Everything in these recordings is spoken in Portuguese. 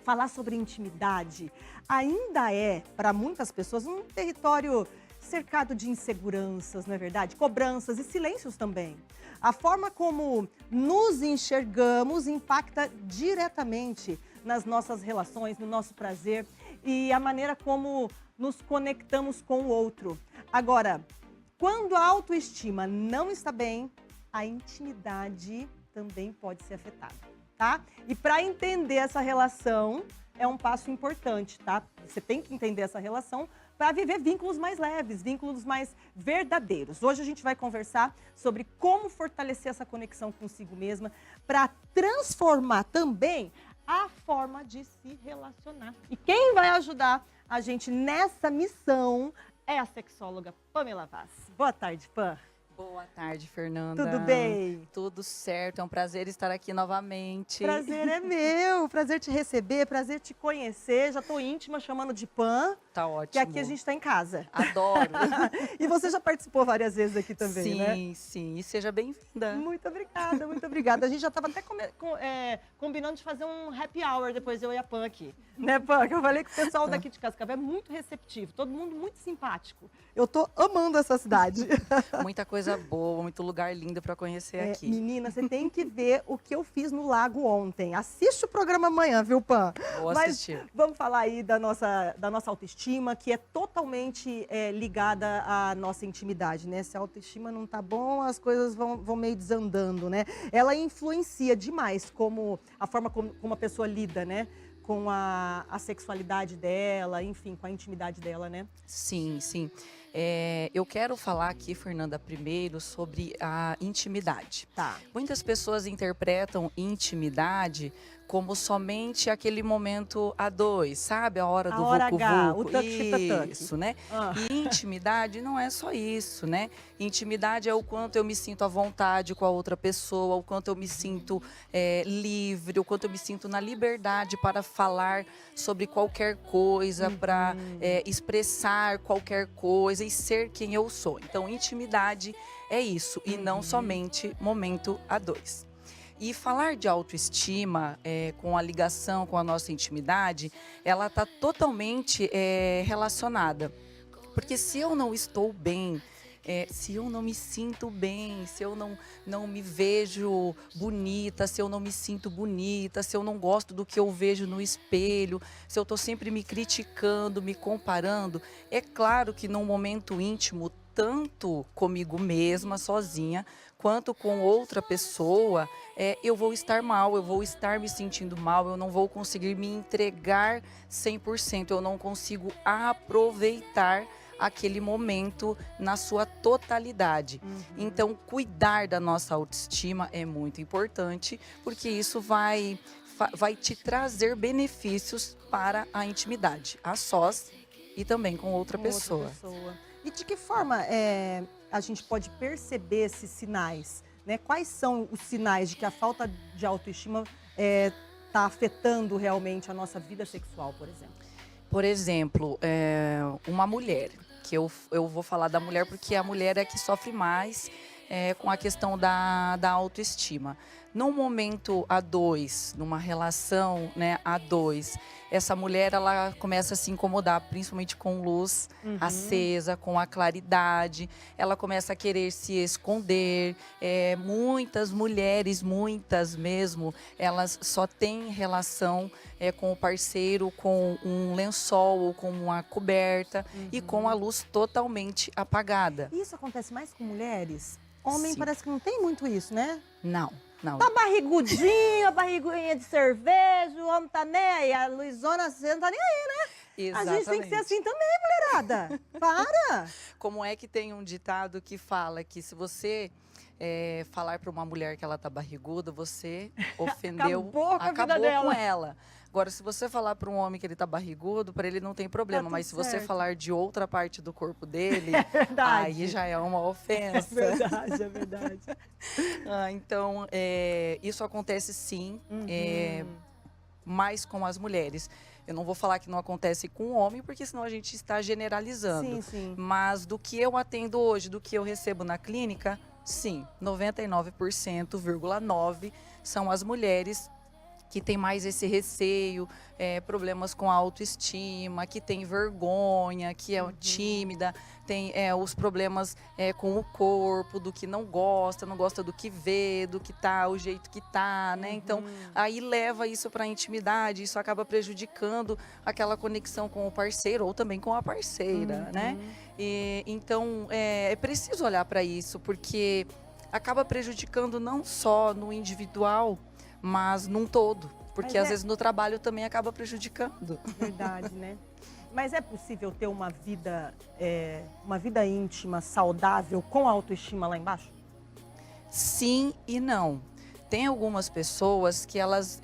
falar sobre intimidade ainda é, para muitas pessoas, um território cercado de inseguranças, não é verdade? Cobranças e silêncios também. A forma como nos enxergamos impacta diretamente nas nossas relações, no nosso prazer e a maneira como nos conectamos com o outro. Agora, quando a autoestima não está bem, a intimidade também pode ser afetada, tá? E para entender essa relação é um passo importante, tá? Você tem que entender essa relação para viver vínculos mais leves, vínculos mais verdadeiros. Hoje a gente vai conversar sobre como fortalecer essa conexão consigo mesma para transformar também a forma de se relacionar. E quem vai ajudar a gente nessa missão é a sexóloga Pamela Vaz. Boa tarde, Pam. Boa tarde, Fernanda. Tudo bem? Tudo certo, é um prazer estar aqui novamente. Prazer é meu, prazer te receber, prazer te conhecer. Já tô íntima chamando de Pam. Tá ótimo. Que aqui a gente tá em casa. Adoro. E você já participou várias vezes aqui também, sim, né? Sim, sim. E seja bem-vinda. Muito obrigada, muito obrigada. A gente já estava até combinando de fazer um happy hour depois eu e a Pam aqui. Né, Pam? Que eu falei que o pessoal daqui de Cascavel é muito receptivo, todo mundo muito simpático. Eu tô amando essa cidade. Muita coisa boa, muito lugar lindo para conhecer aqui. Menina, você tem que ver o que eu fiz no lago ontem. Assiste o programa amanhã, viu, Pam? Vou assistir. Mas vamos falar aí da nossa autoestima, que é totalmente ligada à nossa intimidade, né? Se a autoestima não tá bom, as coisas vão meio desandando, né? Ela influencia demais a forma como a pessoa lida, né? Com a sexualidade dela, enfim, com a intimidade dela, né? Sim, sim. Eu quero falar aqui, Fernanda, primeiro sobre a intimidade. Tá. Muitas pessoas interpretam intimidade como somente aquele momento a dois, sabe? A hora do vucu-vucu. O tuck. Isso, né? E intimidade não é só isso, né? Intimidade é o quanto eu me sinto à vontade com a outra pessoa, o quanto eu me sinto livre, o quanto eu me sinto na liberdade para falar sobre qualquer coisa, para expressar qualquer coisa e ser quem eu sou. Então, intimidade é isso, e não somente momento a dois. E falar de autoestima, com a ligação com a nossa intimidade, ela está totalmente relacionada. Porque se eu não estou bem, se eu não me sinto bem, se eu não me vejo bonita, se eu não me sinto bonita, se eu não gosto do que eu vejo no espelho, se eu estou sempre me criticando, me comparando, é claro que num momento íntimo, tanto comigo mesma, sozinha, quanto com outra pessoa, eu vou estar mal, eu vou estar me sentindo mal, eu não vou conseguir me entregar 100%, eu não consigo aproveitar aquele momento na sua totalidade. Então, cuidar da nossa autoestima é muito importante, porque isso vai te trazer benefícios para a intimidade, a sós e também com outra pessoa. E de que forma a gente pode perceber esses sinais, né? Quais são os sinais de que a falta de autoestima está afetando realmente a nossa vida sexual, por exemplo? Por exemplo, uma mulher, que eu vou falar da mulher porque a mulher é que sofre mais com a questão da autoestima. Num momento a dois, numa relação, né, a dois, essa mulher ela começa a se incomodar, principalmente com luz acesa, com a claridade. Ela começa a querer se esconder. Muitas mulheres, muitas mesmo, elas só têm relação com o parceiro, com um lençol ou com uma coberta e com a luz totalmente apagada. Isso acontece mais com mulheres? Homem Sim. parece que não tem muito isso, né? Não. Tá barrigudinho, a barriguinha de cerveja, o homem tá nem aí, a Luizona, você não tá nem aí, né? Exatamente. A gente tem que ser assim também, mulherada. Para! Como é que tem um ditado que fala que se você falar para uma mulher que ela tá barriguda, você ofendeu, acabou com ela. Agora, se você falar para um homem que ele tá barrigudo, para ele não tem problema. Mas se você falar de outra parte do corpo dele, aí já é uma ofensa. É verdade. Então, isso acontece sim, mais com as mulheres. Eu não vou falar que não acontece com o homem, porque senão a gente está generalizando. Sim. Mas do que eu atendo hoje, do que eu recebo na clínica, sim, 99,9% são as mulheres que tem mais esse receio, problemas com a autoestima, que tem vergonha, que é tímida, tem os problemas com o corpo, do que não gosta do que vê, do que tá, o jeito que tá, né? Então, aí leva isso para a intimidade, isso acaba prejudicando aquela conexão com o parceiro ou também com a parceira, né? Então, é preciso olhar para isso, porque acaba prejudicando não só no individual, mas num todo. Porque às vezes no trabalho também acaba prejudicando. Verdade, né? Mas é possível ter uma vida íntima, saudável, com autoestima lá embaixo? Sim e não. Tem algumas pessoas que elas,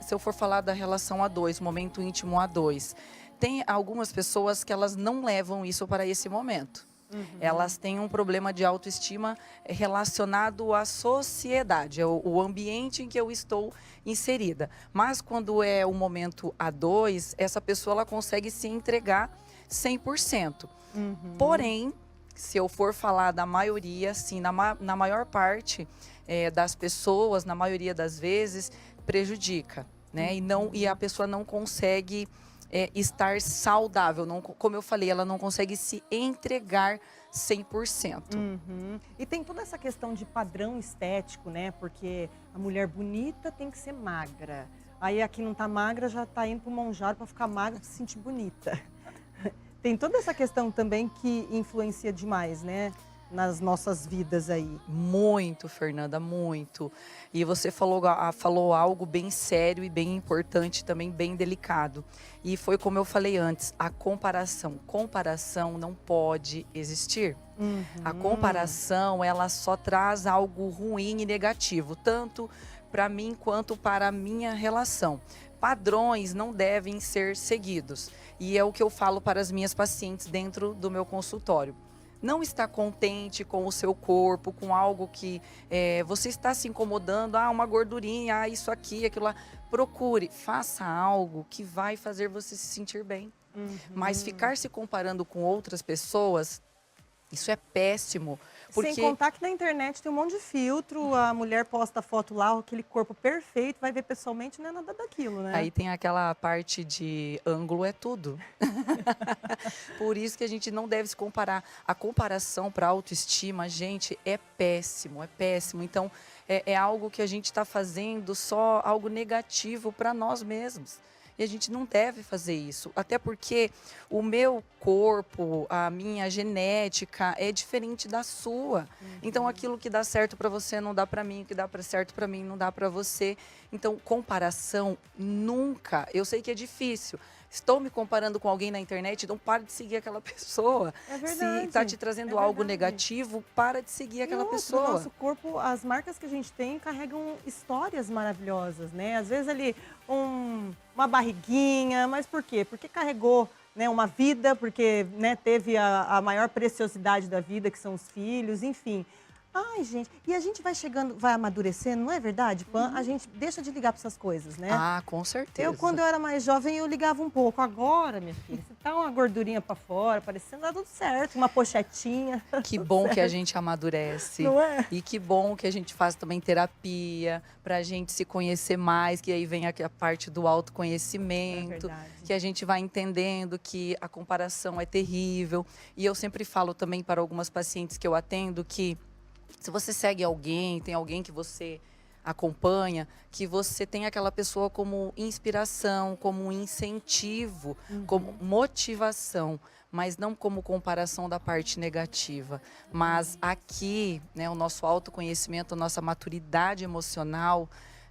se eu for falar da relação a dois, momento íntimo a dois, tem algumas pessoas que elas não levam isso para esse momento. Elas têm um problema de autoestima relacionado à sociedade, o ambiente em que eu estou inserida. Mas quando é o momento a dois, essa pessoa ela consegue se entregar 100%. Porém, se eu for falar da maioria, sim, na maior parte das pessoas, na maioria das vezes, prejudica, né? E a pessoa não consegue estar saudável. Não, como eu falei, ela não consegue se entregar 100%. E tem toda essa questão de padrão estético, né? Porque a mulher bonita tem que ser magra. Aí a que não tá magra já tá indo pro monjaro para ficar magra, para se sentir bonita. Tem toda essa questão também que influencia demais, né? Nas nossas vidas aí. Muito, Fernanda, muito. E você falou algo bem sério e bem importante, também bem delicado. E foi como eu falei antes, a comparação. Comparação não pode existir. A comparação, ela só traz algo ruim e negativo, tanto para mim quanto para a minha relação. Padrões não devem ser seguidos. E é o que eu falo para as minhas pacientes dentro do meu consultório. Não está contente com o seu corpo, com algo que você está se incomodando, uma gordurinha, isso aqui, aquilo lá. Procure, faça algo que vai fazer você se sentir bem. Mas ficar se comparando com outras pessoas, isso é péssimo. Porque... Sem contar que na internet tem um monte de filtro, a mulher posta foto lá, aquele corpo perfeito, vai ver pessoalmente, não é nada daquilo, né? Aí tem aquela parte de ângulo é tudo. Por isso que a gente não deve se comparar. A comparação para autoestima, gente, é péssimo, é péssimo. Então, é algo que a gente está fazendo só algo negativo para nós mesmos. E a gente não deve fazer isso, até porque o meu corpo, a minha genética é diferente da sua. Então, aquilo que dá certo para você não dá para mim, o que dá certo para mim não dá para você. Então, comparação nunca. Eu sei que é difícil. Estou me comparando com alguém na internet, então para de seguir aquela pessoa. É verdade. Se está te trazendo algo negativo, para de seguir aquela pessoa. O nosso corpo, as marcas que a gente tem carregam histórias maravilhosas, né? Às vezes ali uma barriguinha, mas por quê? Porque carregou, né, uma vida, porque, né, teve a maior preciosidade da vida, que são os filhos, enfim. Ai, gente, e a gente vai chegando, vai amadurecendo, não é verdade, Pan? A gente deixa de ligar para essas coisas, né? Ah, com certeza. Quando eu era mais jovem, eu ligava um pouco. Agora, minha filha, você tá uma gordurinha para fora, parecendo tá tudo certo, uma pochetinha. Que bom que a gente amadurece. Não é? E que bom que a gente faz também terapia, pra gente se conhecer mais, que aí vem a parte do autoconhecimento, que a gente vai entendendo que a comparação é terrível. E eu sempre falo também para algumas pacientes que eu atendo que se você segue alguém, tem alguém que você acompanha, que você tem aquela pessoa como inspiração, como incentivo, como motivação, mas não como comparação da parte negativa. Mas aqui, né, o nosso autoconhecimento, a nossa maturidade emocional,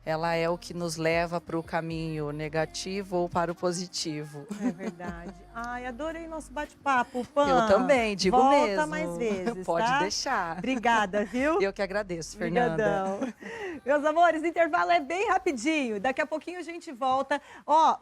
ela é o que nos leva para o caminho negativo ou para o positivo. É verdade. Ai, adorei nosso bate-papo, Pan. Eu também, digo Volta mesmo. Volta mais vezes, Pode tá? deixar. Obrigada, viu? Eu que agradeço, Fernanda. Obrigadão. Meus amores, o intervalo é bem rapidinho. Daqui a pouquinho a gente volta. Ó,